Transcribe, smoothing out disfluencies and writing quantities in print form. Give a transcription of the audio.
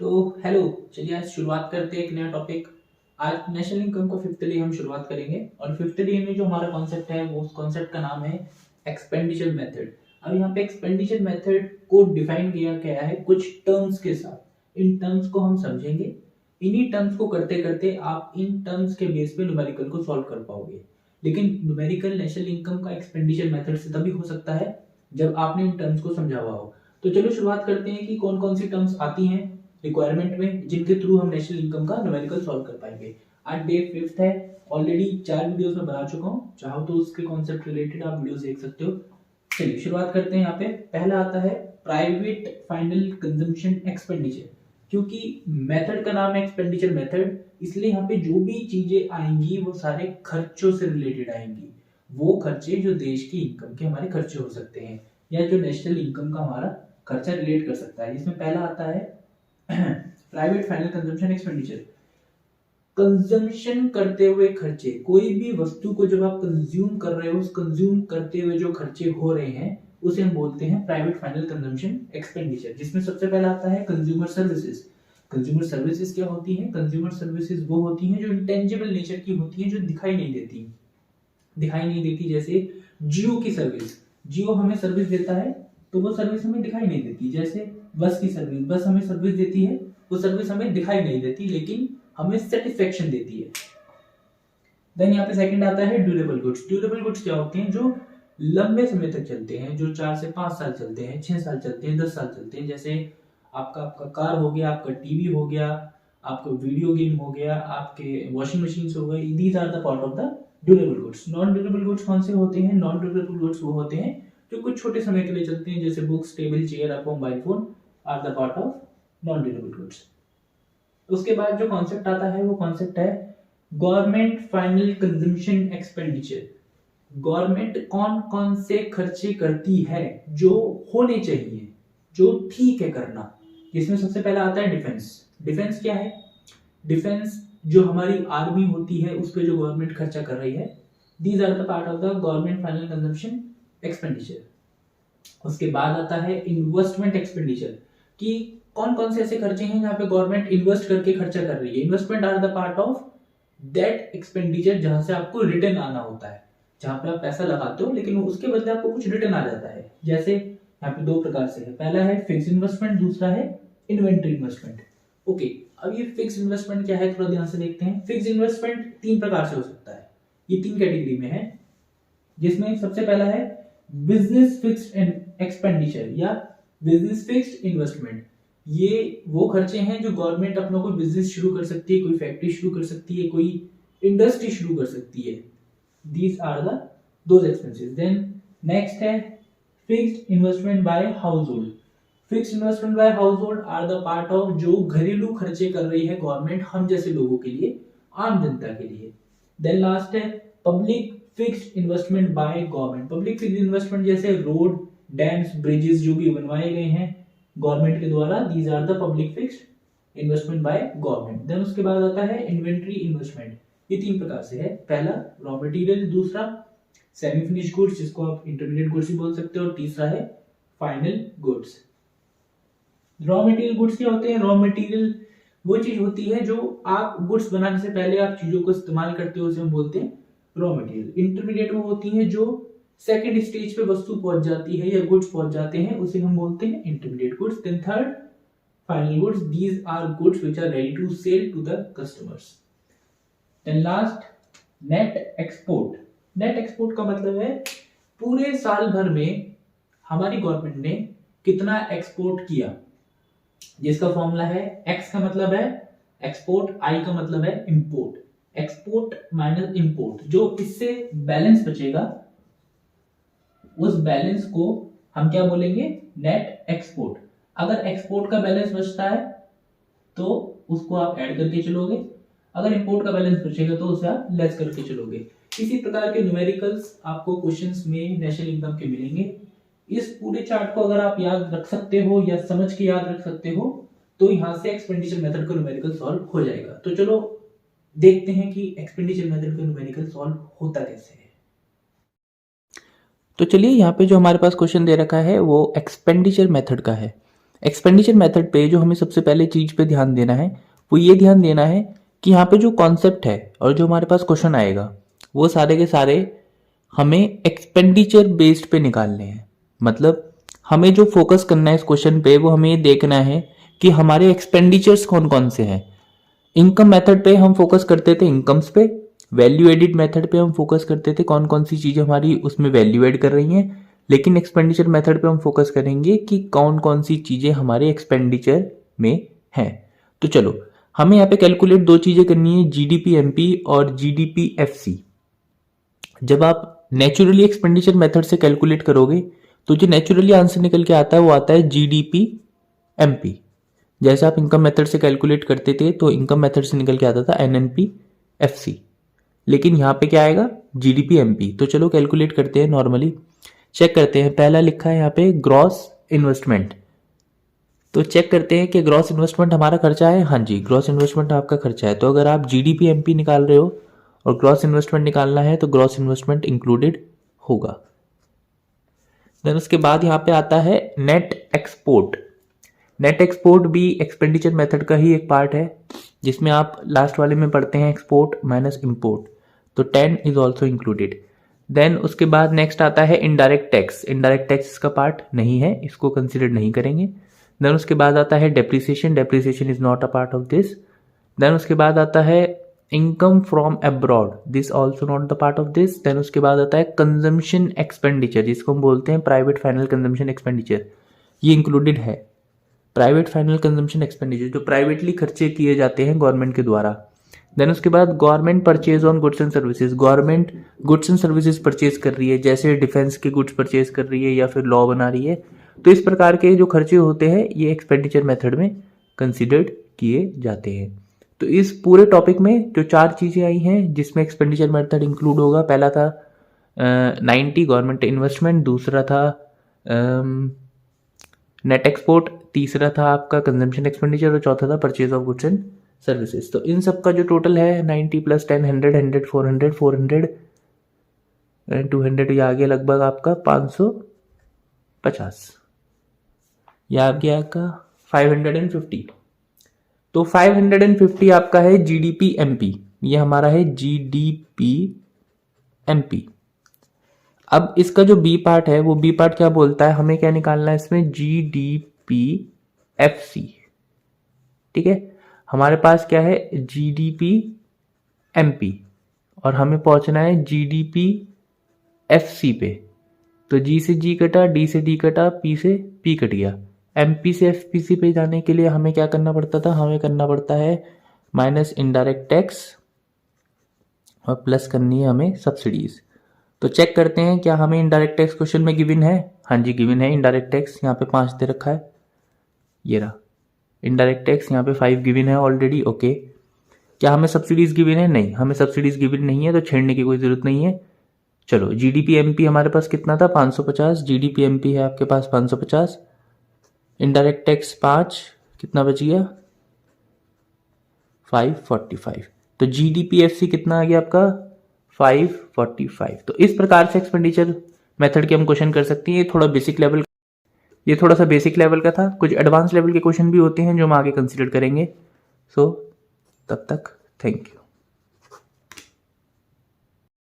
तो हेलो, चलिए आज शुरुआत करते हैं एक नया टॉपिक। आज नेशनल इनकम का फिफ्थ डे हम शुरुआत करेंगे और फिफ्थ डे में जो हमारा कॉन्सेप्ट है वो उस कॉन्सेप्ट का नाम है एक्सपेंडिचर मेथड। अब यहाँ पे एक्सपेंडिचर मेथड को डिफाइन किया गया है कुछ टर्म्स के साथ। इन टर्म्स को हम समझेंगे। इन्हीं टर्म्स को करते करते आप इन टर्म्स के बेस पे न्यूमेरिकल को सॉल्व कर पाओगे। लेकिन न्यूमेरिकल नेशनल इनकम का एक्सपेंडिचर मेथड से तभी हो सकता है जब आपने इन टर्म्स को समझा हुआ हो। तो चलो शुरुआत करते हैं कि कौन कौन सी टर्म्स आती हैं रिक्वायरमेंट में जिनके थ्रू हम नेशनल इनकम का न्यूमेरिकल सॉल्व कर पाएंगे। आज डे फिफ्थ है। ऑलरेडी 4 वीडियोस में बना चुका हूँ, चाहो तो उसके कॉन्सेप्ट रिलेटेड आप वीडियोस देख सकते हो। चलिए शुरुआत करते हैं। यहाँ पे पहला आता है प्राइवेट फाइनल कंजम्पशन एक्सपेंडिचर। क्योंकि मेथड का नाम है एक्सपेंडिचर मेथड, इसलिए यहाँ पे जो भी चीजें आएंगी वो सारे खर्चों से रिलेटेड आएंगी। वो खर्चे जो देश की इनकम के हमारे खर्चे हो सकते हैं या जो नेशनल इनकम का हमारा खर्चा रिलेट कर सकता है। जिसमें पहला आता है private final consumption expenditure. Consumption करते हुए खर्चे, कोई भी वस्तु को जब आप कंज्यूम कर रहे हो, उस कंज्यूम करते हुए जो खर्चे हो रहे हैं उसे हम बोलते हैं प्राइवेट फाइनल कंजम्पशन एक्सपेंडिचर। जिसमें सबसे पहला आता है कंज्यूमर सर्विसेज। कंज्यूमर सर्विसेज क्या होती है? कंज्यूमर सर्विसेज वो होती हैं जो इंटेंजिबल नेचर की होती हैं, जो दिखाई नहीं देती। जैसे जियो की सर्विस, जियो हमें सर्विस देता है तो वो सर्विस हमें दिखाई नहीं देती। जैसे बस की सर्विस, बस हमें सर्विस देती है, वो सर्विस हमें दिखाई नहीं देती लेकिन हमें सेटिस्फेक्शन देती है। देन यहाँ पे सेकंड आता है ड्यूरेबल गुड्स। ड्यूरेबल गुड्स क्या होते हैं? जो लंबे समय तक चलते हैं, जो 4 से 5 साल चलते हैं, 6 साल चलते हैं, 10 साल चलते हैं। जैसे आपका कार हो गया, आपका टीवी हो गया, आपका वीडियो गेम हो गया, आपके वॉशिंग मशीन हो गई। These are the part of the durable goods. Non durable goods कौन से होते हैं? नॉन ड्यूरेबल गुड्स वो होते हैं जो कुछ छोटे समय के लिए चलते हैं, जैसे बुक्स, टेबल, चेयर, आपका mobile phone are the part of non durable goods. उसके बाद जो कॉन्सेप्ट आता है वो कॉन्सेप्ट है government final consumption expenditure. Government कौन कौन से खर्चे करती है जो होने चाहिए, जो ठीक है करना। जिसमें सबसे पहला आता है डिफेंस। डिफेंस क्या है? डिफेंस जो हमारी आर्मी होती है उस पर जो गवर्नमेंट खर्चा कर रही है। These are the part of the government final consumption expenditure. उसके बाद आता है इन्वेस्टमेंट एक्सपेंडिचर, कि कौन कौन से ऐसे खर्चे हैं जहां पे गवर्नमेंट इन्वेस्ट करके खर्चा कर रही है। Investment are the part of that expenditure जहां से आपको रिटर्न आना होता है, जहां पे आप पैसा लगाते हो लेकिन उसके बदले आपको कुछ रिटर्न आ जाता है। जैसे यहाँ पे 2 प्रकार से है, पहला है फिक्स इन्वेस्टमेंट, दूसरा है इन्वेंटरी इन्वेस्टमेंट। ओके, अब ये फिक्स इन्वेस्टमेंट क्या है थोड़ा ध्यान से देखते हैं। फिक्स इन्वेस्टमेंट 3 प्रकार से हो सकता है, ये 3 कैटेगरी में है। जिसमें सबसे पहला है बिजनेस फिक्स्ड एक्सपेंडिचर या बिजनेस फिक्स्ड इन्वेस्टमेंट। ये वो खर्चे हैं जो गवर्नमेंट अपना कोई बिजनेस शुरू कर सकती है, कोई फैक्ट्री शुरू कर सकती है, कोई इंडस्ट्री शुरू कर सकती है। These are the those expenses. Then next है fixed investment by household. Fixed investment by household are the part of जो घरेलू खर्चे कर रही है गवर्नमेंट हम जैसे लोगों के लिए, आम जनता के लिए। देन लास्ट है public fixed investment by government. Public fixed investment जैसे रोड, डैम्स, ब्रिजेस जो भी बनवाए गए हैं गवर्नमेंट के द्वारा, these are the public fixed investment by government. Then उसके बाद आता है इन्वेंटरी इन्वेस्टमेंट। ये 3 प्रकार से है, पहला रॉ मटेरियल, दूसरा सेमी फिनिश गुड्स जिसको आप इंटरमीडिएट गुड्स भी बोल सकते हो, और तीसरा है final goods. Raw material goods क्या होते हैं? रॉ मटेरियल वो चीज होती है जो आप गुड्स बनाने से पहले आप चीजों को इस्तेमाल करते हो, उसे हम बोलते हैं रॉ मटेरियल। इंटरमीडिएट वो होती है जो सेकंड स्टेज पे वस्तु पहुंच जाती है या गुड्स पहुंच जाते हैं, उसे हम बोलते हैं intermediate goods. Then third final goods, these are goods which are ready to sell to the customers. Then last net export. Net export का मतलब है पूरे साल भर में हमारी गवर्नमेंट ने कितना एक्सपोर्ट किया, जिसका फॉर्मूला है एक्स का मतलब है एक्सपोर्ट, आई का मतलब है इंपोर्ट। एक्सपोर्ट माइनस इंपोर्ट, जो इससे बैलेंस बचेगा उस बैलेंस को हम क्या बोलेंगे? Net export. अगर एक्सपोर्ट का बैलेंस बचता है तो उसको आप ऐड करके चलोगे, अगर इंपोर्ट का बैलेंस बचेगा तो उसे आप लेस करके चलोगे। इसी प्रकार के न्यूमेरिकल्स आपको क्वेश्चंस में नेशनल इनकम के मिलेंगे। इस पूरे चार्ट को अगर आप याद रख सकते हो या समझ के याद रख सकते हो तो यहां से एक्सपेंडिचर मेथड का न्यूमेरिकल सॉल्व हो जाएगा। तो चलो देखते हैं कि एक्सपेंडिचर मेथड का न्यूमेरिकल सॉल्व होता कैसे है। तो चलिए यहाँ पे जो हमारे पास क्वेश्चन दे रखा है वो एक्सपेंडिचर मेथड का है। एक्सपेंडिचर मेथड पे जो हमें सबसे पहले चीज पे ध्यान देना है वो ये ध्यान देना है कि यहाँ पे जो कॉन्सेप्ट है और जो हमारे पास क्वेश्चन आएगा वो सारे के सारे हमें एक्सपेंडिचर बेस्ड पे निकालने हैं। मतलब हमें जो फोकस करना है इस क्वेश्चन पे वो हमें ये देखना है कि हमारे एक्सपेंडिचर्स कौन कौन से हैं। इनकम मेथड पे हम फोकस करते थे इनकम्स पे, वैल्यू एडिड मेथड पे हम फोकस करते थे कौन कौन सी चीजें हमारी उसमें वैल्यू एड कर रही हैं, लेकिन एक्सपेंडिचर मेथड पे हम फोकस करेंगे कि कौन कौन सी चीजें हमारे एक्सपेंडिचर में हैं। तो चलो हमें यहाँ पे कैलकुलेट दो चीजें करनी है, जीडीपी एमपी और जीडीपी एफसी। जब आप नेचुरली एक्सपेंडिचर मेथड से कैलकुलेट करोगे तो जो नेचुरली आंसर निकल के आता है वो आता है जीडीपी एमपी। जैसे आप इनकम मेथड से कैलकुलेट करते थे तो इनकम मेथड से निकल के आता था एनएनपी एफसी, लेकिन यहाँ पे क्या आएगा जीडीपी एमपी। तो चलो कैलकुलेट करते हैं, नॉर्मली चेक करते हैं। पहला लिखा है यहाँ पे ग्रॉस इन्वेस्टमेंट, तो चेक करते हैं कि ग्रॉस इन्वेस्टमेंट हमारा खर्चा है। हाँ जी, ग्रॉस इन्वेस्टमेंट आपका खर्चा है। तो अगर आप जीडीपी एमपी निकाल रहे हो और ग्रॉस इन्वेस्टमेंट निकालना है तो ग्रॉस इन्वेस्टमेंट इंक्लूडेड होगा। देन उसके बाद यहाँ पे आता है नेट एक्सपोर्ट। नेट एक्सपोर्ट भी एक्सपेंडिचर मेथड का ही एक पार्ट है, जिसमें आप लास्ट वाले में पढ़ते हैं एक्सपोर्ट माइनस इंपोर्ट, तो 10 इज ऑल्सो इंक्लूडेड। देन उसके बाद नेक्स्ट आता है इनडायरेक्ट टैक्स। इनडायरेक्ट टैक्स इसका पार्ट नहीं है, इसको कंसिडर नहीं करेंगे। देन उसके बाद आता है depreciation, depreciation is not a part of this. Then उसके बाद आता है income from abroad, this also not the part of this. Then उसके बाद आता है कंजम्पशन एक्सपेंडिचर, जिसको हम बोलते हैं प्राइवेट फाइनल कंजम्पशन एक्सपेंडिचर, ये इंक्लूडेड है। प्राइवेट फाइनल कंजम्पशन एक्सपेंडिचर जो प्राइवेटली खर्चे किए जाते हैं गवर्नमेंट के द्वारा। देन उसके बाद government purchase on goods and services, government goods and services purchase कर रही है, जैसे डिफेंस के गुड्स परचेज कर रही है या फिर लॉ बना रही है। तो इस प्रकार के जो खर्चे होते हैं ये एक्सपेंडिचर मेथड में कंसिडर्ड किए जाते हैं। तो इस पूरे टॉपिक में जो चार चीजें आई हैं जिसमें एक्सपेंडिचर मेथड इंक्लूड होगा, पहला था 90 गवर्नमेंट इन्वेस्टमेंट, दूसरा था नेट एक्सपोर्ट, तीसरा था आपका कंजम्पशन एक्सपेंडिचर और चौथा था purchase of goods and services. तो इन सब का जो टोटल है 90 प्लस 10 100 100 400 400 200, ये आ गया लगभग आपका 550, या आ गया आपका 550। तो 550 आपका है जीडीपी एमपी, ये हमारा है जीडीपी एमपी। अब इसका जो बी पार्ट है वो बी पार्ट क्या बोलता है, हमें क्या निकालना है इसमें, जीडीपी एफसी। ठीक है, हमारे पास क्या है जीडीपी एमपी और हमें पहुंचना है जीडीपी एफसी पे। तो जी से जी कटा, डी से डी कटा, पी से पी कट गया। एमपी से एफपीसी पे जाने के लिए हमें क्या करना पड़ता था, हमें करना पड़ता है माइनस इनडायरेक्ट टैक्स और प्लस करनी है हमें सब्सिडीज। तो चेक करते हैं क्या हमें इनडायरेक्ट टैक्स क्वेश्चन में गिवन है। हाँ जी गिवन है इनडायरेक्ट टैक्स, यहाँ पे 5 दे रखा है, ये रहा इनडायरेक्ट टैक्स, यहाँ पे 5 गिवन है ऑलरेडी। ओके, क्या हमें सब्सिडीज गिवन है, नहीं हमें सब्सिडीज गिवन नहीं है, तो छेड़ने की कोई जरूरत नहीं है। चलो जीडीपी एमपी हमारे पास कितना था 550, जीडीपी एमपी है आपके पास 550, इनडायरेक्ट टैक्स 5, कितना बच गया 545। तो जीडीपी एफसी कितना आ गया आपका 545। तो इस प्रकार से एक्सपेंडिचर मेथड के हम क्वेश्चन कर सकते हैं। ये थोड़ा सा बेसिक लेवल का था, कुछ एडवांस लेवल के क्वेश्चन भी होते हैं जो हम आगे कंसिडर करेंगे। सो तब तक थैंक यू।